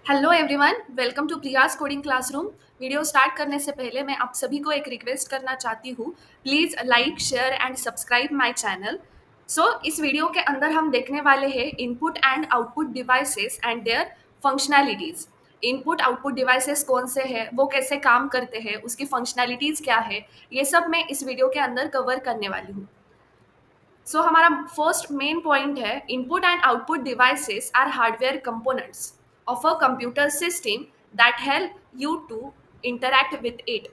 Hello everyone, welcome to Priya's coding classroom. Video start करने से पहले मैं आप सभी को एक रिक्वेस्ट करना चाहती हूँ। Please like, share and subscribe my channel. इस वीडियो के अंदर हम देखने वाले हैं input and output devices and their functionalities. Input output devices कौन से हैं, वो कैसे काम करते हैं, उसकी फंक्शनैलिटीज़ क्या है, ये सब मैं इस वीडियो के अंदर कवर करने वाली हूँ। हमारा फर्स्ट मेन पॉइंट है input and output devices are hardware components of a computer system that help you to interact with it.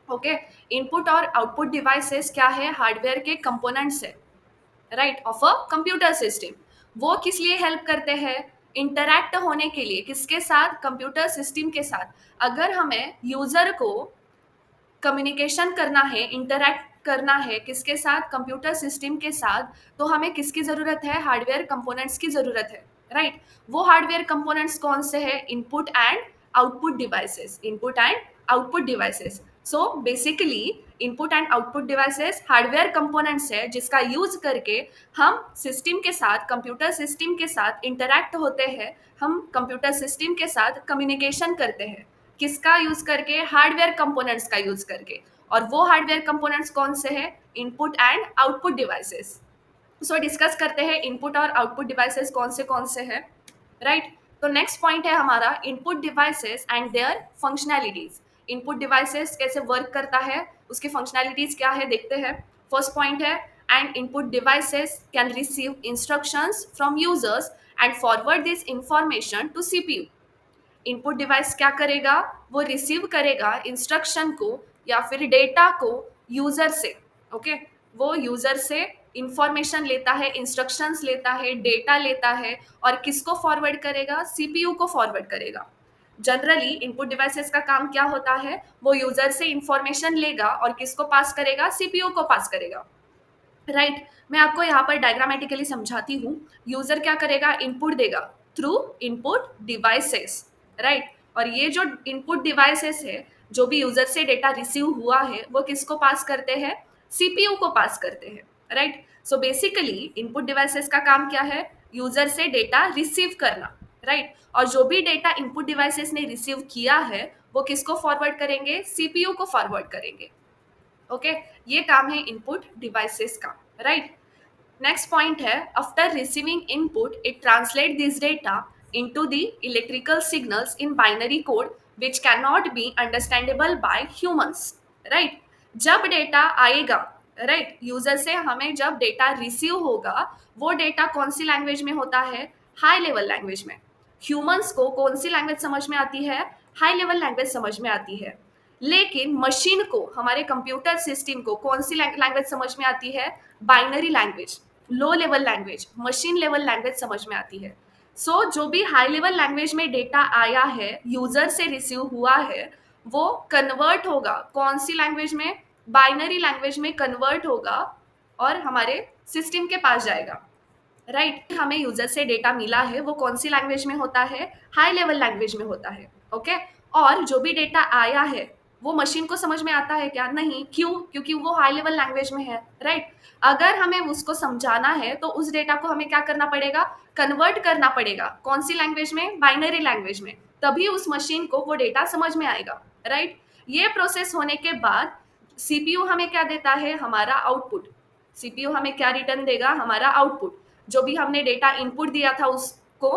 Okay, input और आउटपुट डिवाइसेस क्या है? हार्डवेयर के कंपोनेंट्स है, right, of a computer system. वो किस लिए help करते हैं? इंटरैक्ट होने के लिए। किसके साथ? कंप्यूटर सिस्टम के साथ। अगर हमें यूजर को कम्युनिकेशन करना है, इंटरैक्ट करना है किसके साथ? कंप्यूटर सिस्टम के साथ। तो हमें किसकी ज़रूरत है? हार्डवेयर कंपोनेंट्स की ज़रूरत है, राइट। वो हार्डवेयर कंपोनेंट्स कौन से हैं? Input and output devices. Input and output devices. So basically input and output devices hardware components है जिसका यूज करके हम सिस्टम के साथ, कंप्यूटर सिस्टम के साथ इंटरैक्ट होते हैं। हम कंप्यूटर सिस्टम के साथ कम्युनिकेशन करते हैं। किसका यूज करके? हार्डवेयर कंपोनेंट्स का यूज करके। और वो हार्डवेयर कंपोनेंट्स कौन से हैं? Input and output devices. Discuss करते हैं इनपुट और आउटपुट डिवाइसेस कौन से हैं, राइट। तो नेक्स्ट पॉइंट है हमारा input devices and their functionalities. Input devices कैसे वर्क करता है, उसकी फंक्शनैलिटीज क्या है, देखते हैं। फर्स्ट पॉइंट है and input devices can receive instructions from users and forward this information to CPU. Input device क्या करेगा? वो रिसीव करेगा इंस्ट्रक्शन को या फिर डेटा को यूजर से। ओके, वो यूजर से इंफॉर्मेशन लेता है, इंस्ट्रक्शंस लेता है, डेटा लेता है और किसको फॉरवर्ड करेगा? सीपीयू को फॉरवर्ड करेगा। जनरली इनपुट डिवाइसेस का काम क्या होता है? वो यूजर से इंफॉर्मेशन लेगा और किसको पास करेगा? सीपीयू को पास करेगा, राइट। मैं आपको यहाँ पर डायग्रामेटिकली समझाती हूँ। यूजर क्या करेगा? इनपुट देगा थ्रू इनपुट डिवाइसेस, राइट। और ये जो इनपुट डिवाइसेस है, जो भी यूजर से डेटा रिसीव हुआ है, वो किसको पास करते हैं? सीपीयू को पास करते हैं, राइट। बेसिकली इनपुट डिवाइसेस का काम क्या है? यूजर से डेटा रिसीव करना, राइट। और जो भी डेटा इनपुट डिवाइसेस ने रिसीव किया है, वो किसको फॉरवर्ड करेंगे? सीपीयू को फॉरवर्ड करेंगे। ओके, ये काम है इनपुट डिवाइसेस का, राइट। नेक्स्ट पॉइंट है after receiving input it translate this data into the electrical signals in binary code which can not be understandable by humans, right. जब data आएगा, right, user से हमें जब डेटा रिसीव होगा, वो data कौन सी language में होता है? हाई लेवल लैंग्वेज में। ह्यूमंस को कौन सी लैंग्वेज समझ में आती है? हाई लेवल लैंग्वेज समझ में आती है। लेकिन मशीन को, हमारे कंप्यूटर सिस्टम को कौन सी लैंग्वेज समझ में आती है? Binary language, low level language, machine level language समझ में आती है। जो भी हाई लेवल लैंग्वेज में डेटा आया है, यूजर से रिसीव हुआ है, वो कन्वर्ट होगा कौन सी लैंग्वेज में? बाइनरी लैंग्वेज में कन्वर्ट होगा और हमारे सिस्टम के पास जाएगा, राइट। हमें यूजर से डेटा मिला है, वो कौन सी लैंग्वेज में होता है? हाई लेवल लैंग्वेज में होता है, ओके। और जो भी डेटा आया है, वो मशीन को समझ में आता है क्या? नहीं। क्यों? क्योंकि वो हाई लेवल लैंग्वेज में है, राइट। अगर हमें उसको समझाना है तो उस डेटा को हमें क्या करना पड़ेगा? कन्वर्ट करना पड़ेगा। कौन सी लैंग्वेज में? बाइनरी लैंग्वेज में। तभी उस मशीन को वो डेटा समझ में आएगा, राइट। ये प्रोसेस होने के बाद सीपीयू हमें क्या देता है? हमारा आउटपुट। सीपीयू हमें क्या रिटर्न देगा? हमारा आउटपुट। जो भी हमने डेटा इनपुट दिया था उसको,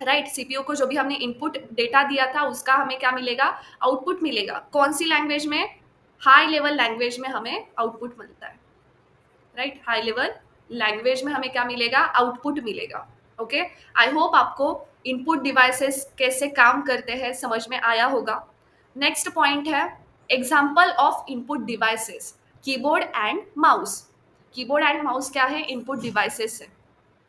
राइट, सीपीयू को जो भी हमने इनपुट डेटा दिया था उसका हमें क्या मिलेगा? आउटपुट मिलेगा। कौन सी लैंग्वेज में? हाई लेवल लैंग्वेज में हमें आउटपुट मिलता है, राइट। हाई लेवल लैंग्वेज में हमें क्या मिलेगा? आउटपुट मिलेगा। ओके, आई होप आपको इनपुट डिवाइसेस कैसे काम करते हैं समझ में आया होगा। नेक्स्ट पॉइंट है example of input devices. Keyboard and mouse. Keyboard and mouse क्या है? इनपुट डिवाइसेस है।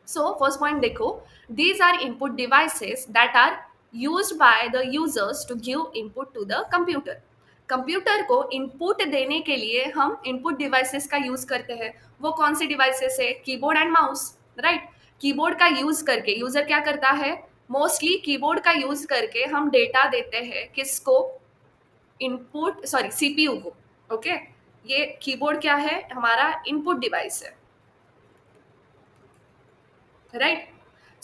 फर्स्ट पॉइंट देखो, these are input devices that are used by the users to give input to the computer. Computer को input देने के लिए हम input devices का यूज करते हैं। वो कौन सी डिवाइसेस है? Keyboard and mouse, right. Keyboard का यूज करके यूजर क्या करता है? मोस्टली कीबोर्ड का यूज करके हम डेटा देते हैं किसको? इनपुट, सॉरी, सीपीयू को, ओके। ये कीबोर्ड क्या है? हमारा इनपुट डिवाइस है, राइट।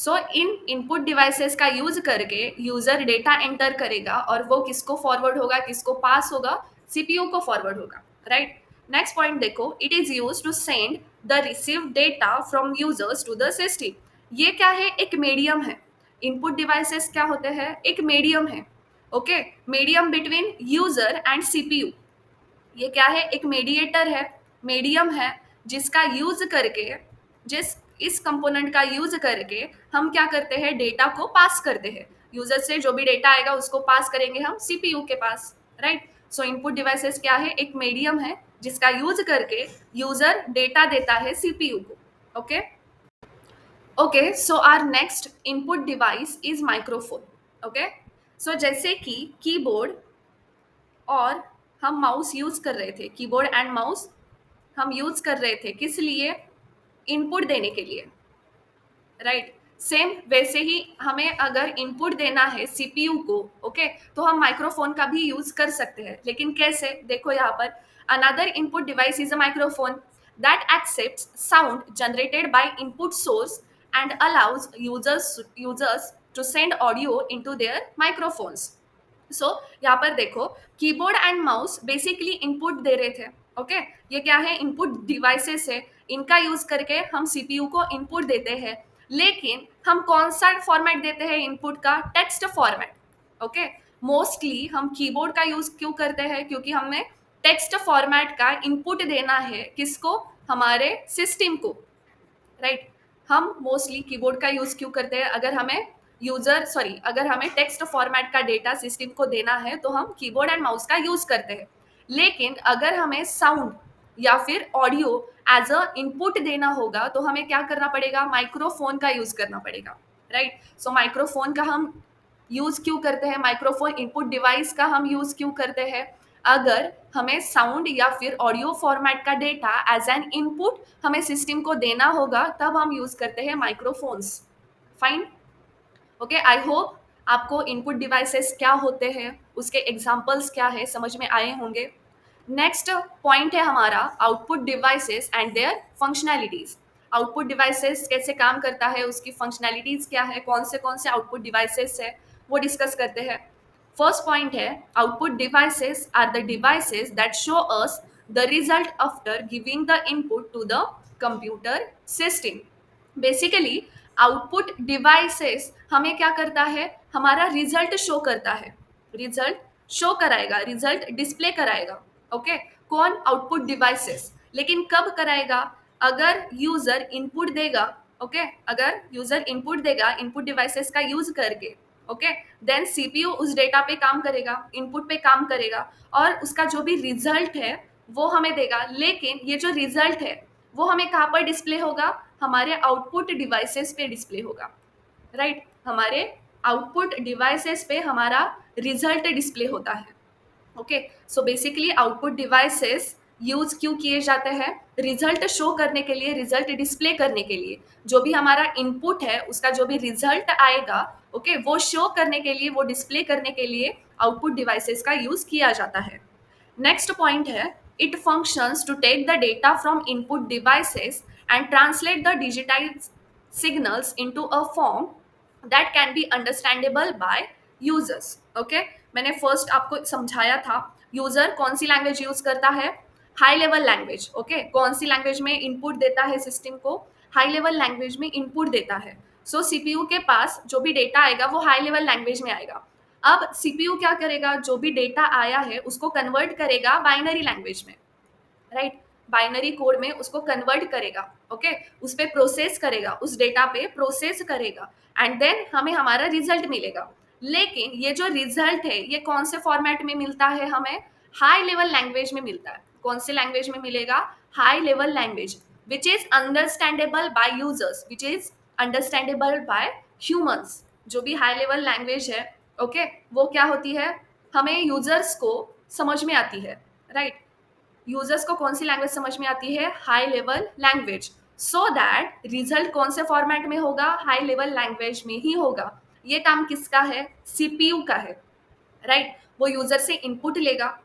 सो इन इनपुट डिवाइसेस का यूज करके यूजर डेटा एंटर करेगा और वो किसको फॉरवर्ड होगा, किसको पास होगा, सीपीयू को फॉरवर्ड होगा, राइट। नेक्स्ट पॉइंट देखो, it is use to send the receive data from users to the system. ये क्या है, एक मीडियम है। इनपुट डिवाइसेस क्या होते हैं, एक मीडियम है, okay, medium between user and CPU. ये क्या है, एक मीडिएटर है, मीडियम है, जिसका यूज करके, जिस इस कंपोनेंट का यूज करके हम क्या करते हैं, डेटा को पास करते हैं। यूजर से जो भी डेटा आएगा उसको पास करेंगे हम सीपीयू के पास, राइट। सो इनपुट डिवाइसेस क्या है, एक मीडियम है जिसका यूज करके यूजर डेटा देता है सीपीयू को, okay. Okay, so our next input device is microphone, okay. So जैसे कि कीबोर्ड और हम माउस यूज कर रहे थे, कीबोर्ड एंड माउस हम यूज कर रहे थे किस लिए, इनपुट देने के लिए, राइट। सेम वैसे ही हमें अगर इनपुट देना है सीपीयू को, ओके, तो हम माइक्रोफोन का भी यूज कर सकते हैं, लेकिन कैसे, देखो यहाँ पर, another input device is a microphone that accepts sound generated by input source and allows users to send audio into their microphones. So यहाँ पर देखो, keyboard and mouse basically input दे रहे थे, ओके। ये क्या है, इनपुट डिवाइसेस है, इनका यूज करके हम सीपीयू को इनपुट देते हैं। लेकिन हम कौन सा फॉर्मेट देते हैं इनपुट का, टेक्स्ट फॉर्मेट, ओके। मोस्टली हम कीबोर्ड का यूज क्यों करते हैं, क्योंकि हमें टेक्स्ट फॉर्मेट का इनपुट देना है, किसको, हमारे सिस्टम को, राइट। हम मोस्टली कीबोर्ड का यूज क्यों करते हैं, अगर हमें टेक्स्ट फॉर्मेट का डेटा सिस्टम को देना है तो हम कीबोर्ड एंड माउस का यूज करते हैं। लेकिन अगर हमें साउंड या फिर ऑडियो एज अ इनपुट देना होगा तो हमें क्या करना पड़ेगा, माइक्रोफोन का यूज करना पड़ेगा, राइट। सो माइक्रोफोन का हम यूज क्यों करते हैं, माइक्रोफोन इनपुट डिवाइस का हम यूज क्यों करते हैं, अगर हमें साउंड या फिर ऑडियो फॉर्मेट का डेटा एज एन इनपुट हमें सिस्टम को देना होगा, तब हम यूज करते हैं microphones. Fine, okay. I hope आपको इनपुट डिवाइसेस क्या होते हैं, उसके एग्जाम्पल्स क्या है, समझ में आए होंगे। नेक्स्ट पॉइंट है हमारा output devices and their functionalities. Output devices कैसे काम करता है, उसकी फंक्शनैलिटीज क्या है, कौन से आउटपुट डिवाइसेस है, वो डिस्कस करते हैं। फर्स्ट पॉइंट है, output devices are the devices that show us the result after giving the input to the computer system. Basically output devices हमें क्या करता है, हमारा रिजल्ट शो करता है, रिजल्ट शो कराएगा, रिजल्ट डिस्प्ले कराएगा, ओके। कौन, आउटपुट डिवाइसेस। लेकिन कब कराएगा, अगर यूजर इनपुट देगा, ओके, अगर यूजर इनपुट देगा इनपुट डिवाइसेस का यूज करके, ओके, देन सीपीयू उस डेटा पे काम करेगा, इनपुट पे काम करेगा और उसका जो भी रिजल्ट है वो हमें देगा। लेकिन ये जो रिजल्ट है वो हमें कहाँ पर डिस्प्ले होगा, हमारे आउटपुट डिवाइसेस पे डिस्प्ले होगा, राइट। हमारे आउटपुट डिवाइसेस पे हमारा रिजल्ट डिस्प्ले होता है, okay. So basically output devices use क्यों किए जाते हैं, रिजल्ट शो करने के लिए, रिजल्ट डिस्प्ले करने के लिए। जो भी हमारा इनपुट है उसका जो भी रिजल्ट आएगा, ओके, वो शो करने के लिए, वो डिस्प्ले करने के लिए आउटपुट डिवाइसेस का यूज किया जाता है। नेक्स्ट पॉइंट है, it functions to take the data from input devices and translate the digitize signals into a form that can be understandable by users, okay. मैंने फर्स्ट आपको समझाया था, यूजर कौन सी लैंग्वेज यूज करता है, हाई लेवल लैंग्वेज, ओके। कौन सी language में input देता है सिस्टम को, हाई लेवल लैंग्वेज में इनपुट देता है। सो सीपीयू के पास जो भी डेटा आएगा वो हाई लेवल लैंग्वेज में आएगा। अब सीपीयू क्या करेगा, जो भी डेटा आया है उसको कन्वर्ट करेगा बाइनरी लैंग्वेज में, राइट। बाइनरी कोड में उसको कन्वर्ट करेगा, ओके, उस पर प्रोसेस करेगा, उस डेटा पे प्रोसेस करेगा एंड देन हमें हमारा रिजल्ट मिलेगा। लेकिन ये जो रिजल्ट है ये कौन से फॉर्मेट में मिलता है, हमें हाई लेवल लैंग्वेज में मिलता है। कौन से लैंग्वेज में मिलेगा, high level language, which is understandable by users, which is understandable by humans. जो भी हाई लेवल लैंग्वेज है, ओके, वो क्या होती है, हमें यूजर्स को समझ में आती है, राइट। यूजर्स को कौन सी लैंग्वेज समझ में आती है, high level language. So that result कौन से फॉर्मेट में होगा, हाई लेवल लैंग्वेज में ही होगा। ये काम किसका है, सीपीयू का है, राइट। वो यूजर से इनपुट लेगा,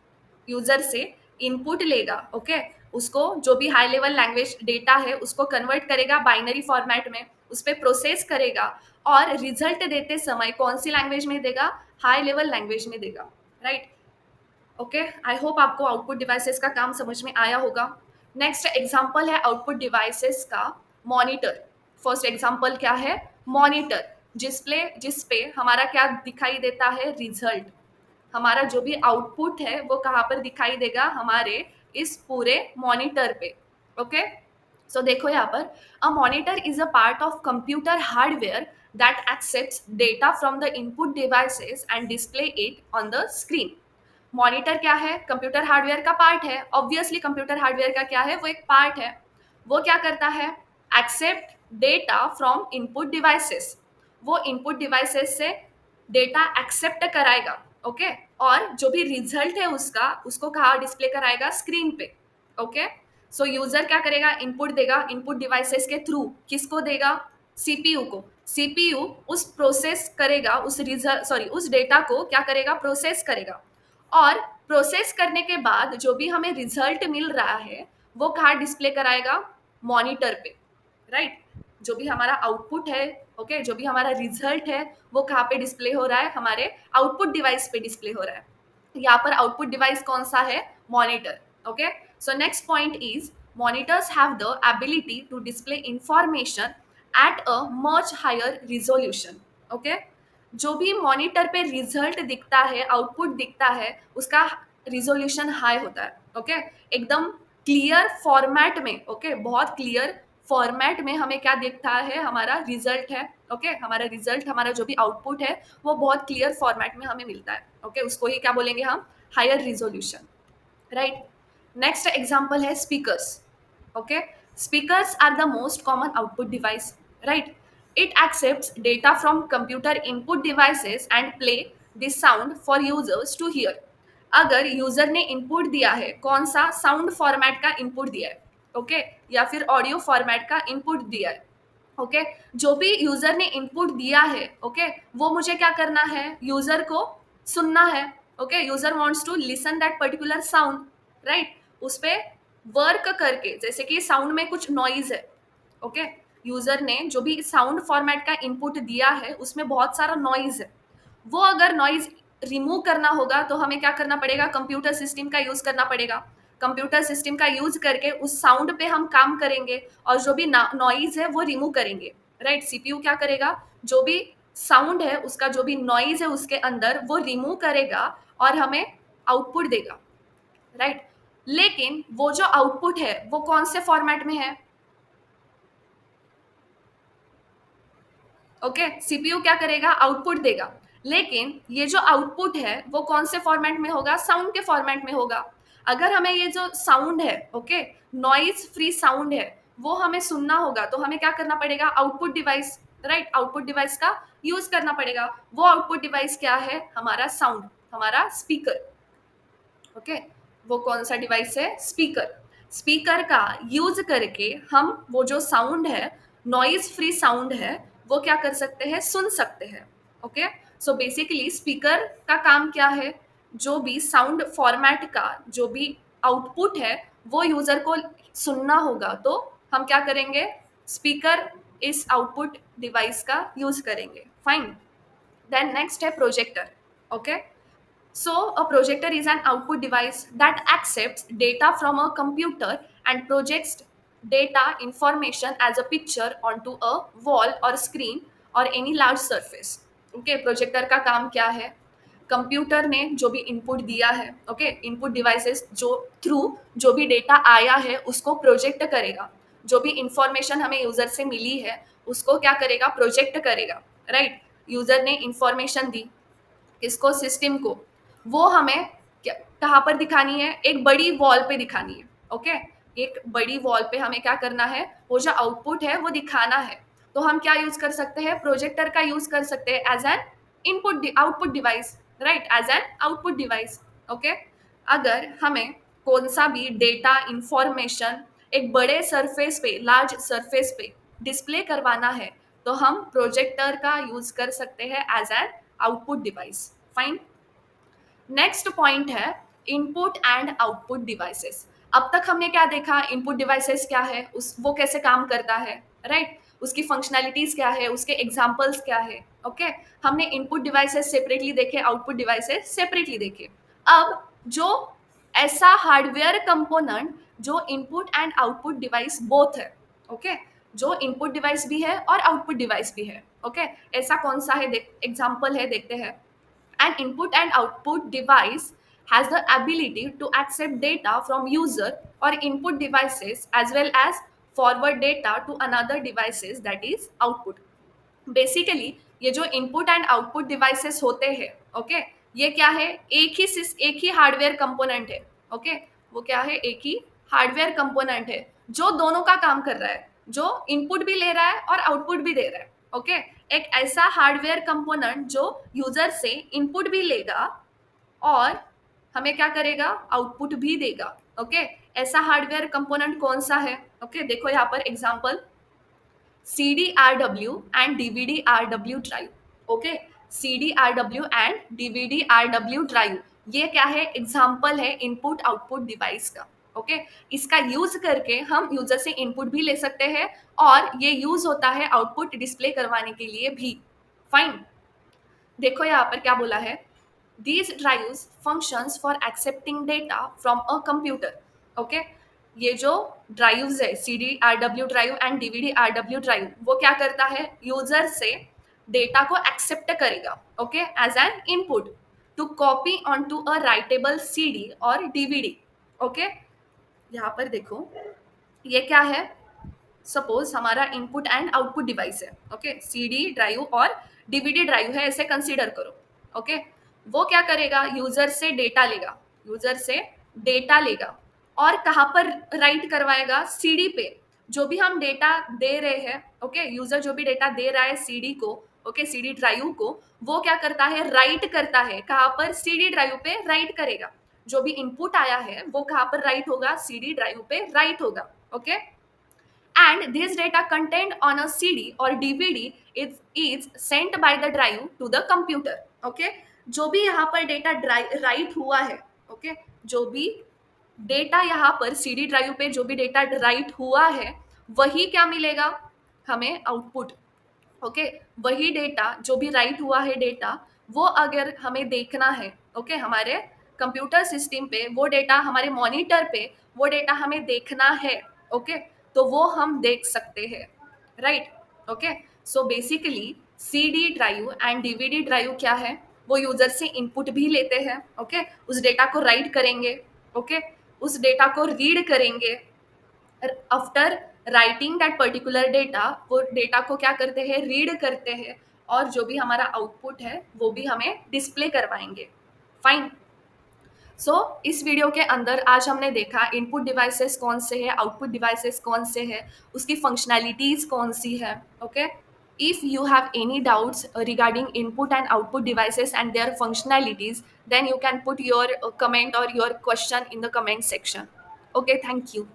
यूजर से इनपुट लेगा, ओके, उसको जो भी हाई लेवल लैंग्वेज डेटा है उसको कन्वर्ट करेगा बाइनरी फॉर्मेट में उस पर प्रोसेस करेगा और रिजल्ट देते समय कौन सी लैंग्वेज में देगा, हाई लेवल लैंग्वेज में देगा, राइट। ओके, आई होप आपको आउटपुट डिवाइसेस का काम समझ में आया होगा। नेक्स्ट एग्जांपल है आउटपुट डिवाइसेस का मॉनिटर। फर्स्ट एग्जांपल क्या है, मॉनिटर, जिस पे हमारा क्या दिखाई देता है, रिजल्ट। हमारा जो भी आउटपुट है वो कहाँ पर दिखाई देगा, हमारे इस पूरे मॉनिटर पे। ओके, सो देखो यहाँ पर, a monitor is a part of computer hardware that accepts data from the input devices and display it on the screen. Monitor क्या है, कंप्यूटर हार्डवेयर का पार्ट है। ऑब्वियसली कंप्यूटर हार्डवेयर का क्या है, वो एक पार्ट है। वो क्या करता है, accept data from input devices. वो इनपुट डिवाइसेस से डेटा एक्सेप्ट कराएगा, ओके, और जो भी रिजल्ट है उसका, उसको कहाँ डिस्प्ले कराएगा, स्क्रीन पे। ओके, सो यूजर क्या करेगा, इनपुट देगा इनपुट डिवाइसेस के थ्रू, किसको देगा, सीपीयू को। सीपीयू उस प्रोसेस करेगा, उस रिजल्ट सॉरी उस डेटा को क्या करेगा, प्रोसेस करेगा, और प्रोसेस करने के बाद जो भी हमें रिजल्ट मिल रहा है वो कहाँ डिस्प्ले कराएगा, मॉनिटर पे, राइट। जो भी हमारा आउटपुट है, ओके, जो भी हमारा रिजल्ट है वो कहाँ पे डिस्प्ले हो रहा है, हमारे आउटपुट डिवाइस पे डिस्प्ले हो रहा है। यहाँ पर आउटपुट डिवाइस कौन सा है, monitor. Okay, so next point is monitors have the ability to display information at a much higher resolution. Okay, जो भी मॉनिटर पे रिजल्ट दिखता है, आउटपुट दिखता है, उसका रिजोल्यूशन हाई होता है। ओके, एकदम क्लियर फॉर्मेट में, ओके, बहुत क्लियर फॉर्मेट में हमें क्या दिखता है, हमारा रिजल्ट है। ओके, हमारा रिजल्ट, हमारा जो भी आउटपुट है वो बहुत क्लियर फॉर्मेट में हमें मिलता है। ओके, उसको ही क्या बोलेंगे हम, higher resolution, right. Next example है speakers. Okay, speakers are the most common output device, right? It accepts data from computer input devices and play this sound for users to hear. अगर user ने input दिया है, कौन सा sound format का input दिया है, ओके, या फिर ऑडियो फॉर्मेट का इनपुट दिया है, ओके, जो भी यूजर ने इनपुट दिया है, ओके, वो मुझे क्या करना है, यूजर को सुनना है। Okay, user wants to listen that particular sound, right. उस पे वर्क करके, जैसे कि साउंड में कुछ नॉइज है, ओके, यूजर ने जो भी साउंड फॉर्मेट का इनपुट दिया है उसमें बहुत सारा नॉइज है, वो अगर नॉइज रिमूव करना होगा तो हमें क्या करना पड़ेगा, कंप्यूटर सिस्टम का यूज करना पड़ेगा। कंप्यूटर सिस्टम का यूज करके उस साउंड पे हम काम करेंगे और जो भी नॉइज है वो रिमूव करेंगे, राइट। सीपीयू क्या करेगा, जो भी साउंड है उसका जो भी नॉइज है उसके अंदर वो रिमूव करेगा और हमें आउटपुट देगा, राइट। लेकिन वो जो आउटपुट है वो कौन से फॉर्मेट में है, ओके, सीपीयू क्या करेगा, आउटपुट देगा। लेकिन ये जो आउटपुट है वो कौन से फॉर्मेट में होगा, साउंड के फॉर्मेट में होगा। अगर हमें ये जो साउंड है, ओके, नॉइज फ्री साउंड है, वो हमें सुनना होगा तो हमें क्या करना पड़ेगा, output device, right, output device का यूज करना पड़ेगा। वो आउटपुट डिवाइस क्या है, हमारा साउंड, हमारा स्पीकर। ओके, वो कौन सा डिवाइस है, स्पीकर। स्पीकर का यूज करके हम वो जो साउंड है, नॉइज फ्री साउंड है, वो क्या कर सकते हैं, सुन सकते हैं। ओके, सो बेसिकली स्पीकर का काम क्या है, जो भी साउंड फॉर्मेट का जो भी आउटपुट है वो यूजर को सुनना होगा तो हम क्या करेंगे, स्पीकर इस आउटपुट डिवाइस का यूज करेंगे। फाइन, देन नेक्स्ट है projector. Okay, so, a projector is an output device that accepts data from a computer and projects data information as a picture onto a wall or screen or any large surface. Okay, projector का काम क्या है, computer ने जो भी input दिया है, okay, input devices जो थ्रू जो भी डेटा आया है उसको प्रोजेक्ट करेगा। जो भी इंफॉर्मेशन हमें यूजर से मिली है उसको क्या करेगा, प्रोजेक्ट करेगा, राइट। यूजर ने इंफॉर्मेशन दी किसको, सिस्टम को, वो हमें कहाँ पर दिखानी है, एक बड़ी वॉल पे दिखानी है। ओके, एक बड़ी वॉल पे हमें क्या करना है, वो जो आउटपुट है वो दिखाना है। तो हम क्या यूज कर सकते हैं, प्रोजेक्टर का यूज कर सकते हैं as an input output device, right, as an output device. Okay, अगर हमें कौन सा भी डेटा इंफॉर्मेशन एक बड़े सरफेस पे, लार्ज सरफेस पे डिस्प्ले करवाना है तो हम प्रोजेक्टर का यूज कर सकते हैं as an output device. Fine, next point है इनपुट एंड आउटपुट डिवाइसेस। अब तक हमने क्या देखा, इनपुट डिवाइसेस क्या है, उस वो कैसे काम करता है, राइट। उसकी फंक्शनैलिटीज़ क्या है, उसके एग्जाम्पल्स क्या है। ओके, हमने इनपुट डिवाइसेस सेपरेटली देखे, आउटपुट डिवाइसेस सेपरेटली देखे। अब जो ऐसा हार्डवेयर कंपोनेंट जो input and output device both है, ओके, जो इनपुट डिवाइस भी है और आउटपुट डिवाइस भी है। ओके, ऐसा कौन सा है, एग्जाम्पल है, देखते हैं। An input and output device has the ability to accept data from user or input devices as well as forward data to another devices, that is output. Basically ये जो इनपुट एंड आउटपुट डिवाइसेस होते हैं, okay, ये क्या है, एक ही hardware component है। Okay, वो क्या है, एक ही हार्डवेयर कंपोनेंट है जो दोनों का काम कर रहा है, जो इनपुट भी ले रहा है और आउटपुट भी दे रहा है। ओके, एक ऐसा हार्डवेयर कंपोनेंट जो यूजर से इनपुट भी लेगा और हमें क्या करेगा, आउटपुट भी देगा। ओके, ऐसा हार्डवेयर कंपोनेंट कौन सा है। ओके, देखो यहाँ पर example, CD-RW and DVD-RW drive. Okay, CD-RW and DVD-RW drive, ये क्या है, एग्जाम्पल है इनपुट आउटपुट डिवाइस का। ओके, इसका यूज करके हम यूजर से इनपुट भी ले सकते हैं और ये यूज होता है आउटपुट डिस्प्ले करवाने के लिए भी। फाइन, देखो यहाँ पर क्या बोला है, these drives functions for accepting data from a computer. Okay, ये जो ड्राइव्स है, CD-RW drive and DVD-RW drive, वो क्या करता है, यूजर से डेटा को एक्सेप्ट करेगा, okay, as an input to copy on to a writable CD और DVD। ओके, यहाँ पर देखो ये क्या है, सपोज हमारा इनपुट एंड आउटपुट डिवाइस है। ओके, CD ड्राइव और DVD ड्राइव है, ऐसे कंसीडर करो। ओके, वो क्या करेगा, यूजर से डेटा लेगा, यूजर से डेटा लेगा और कहाँ पर राइट करवाएगा, CD पे। जो भी हम डेटा दे रहे हैं, ओके, यूजर जो भी डेटा दे रहा है CD को, ओके, CD ड्राइव को, वो क्या करता है, राइट करता है, कहाँ पर, CD ड्राइव पे राइट करेगा। जो भी इनपुट आया है वो कहाँ पर राइट होगा, CD ड्राइव पे राइट होगा। Okay, and this data contained on a CD or DVD is sent by the drive to the computer. Okay, जो भी यहाँ पर डेटा राइट हुआ है, ओके, जो भी डेटा यहाँ पर CD ड्राइव पे जो भी डेटा राइट हुआ है, वही क्या मिलेगा हमें, आउटपुट। ओके, वही डेटा जो भी राइट हुआ है डेटा, वो अगर हमें देखना है, ओके, हमारे कंप्यूटर सिस्टम पे वो डेटा, हमारे मॉनिटर पे वो डेटा हमें देखना है, ओके, तो वो हम देख सकते हैं, right. Okay, so basically CD drive and DVD drive क्या है, वो यूजर से इनपुट भी लेते हैं, ओके, उस डेटा को राइट करेंगे, ओके, उस डेटा को रीड करेंगे, after writing that particular data, वो डेटा को क्या करते हैं, रीड करते हैं और जो भी हमारा आउटपुट है वो भी हमें डिस्प्ले करवाएंगे। फाइन, सो इस वीडियो के अंदर आज हमने देखा इनपुट डिवाइसेस कौन से हैं, आउटपुट डिवाइसेस कौन से हैं, उसकी फंक्शनैलिटीज़ कौन सी है। Okay, if you have any doubts regarding input and output devices and their functionalities, then you can put your comment or your question in the comment section. Okay, thank you.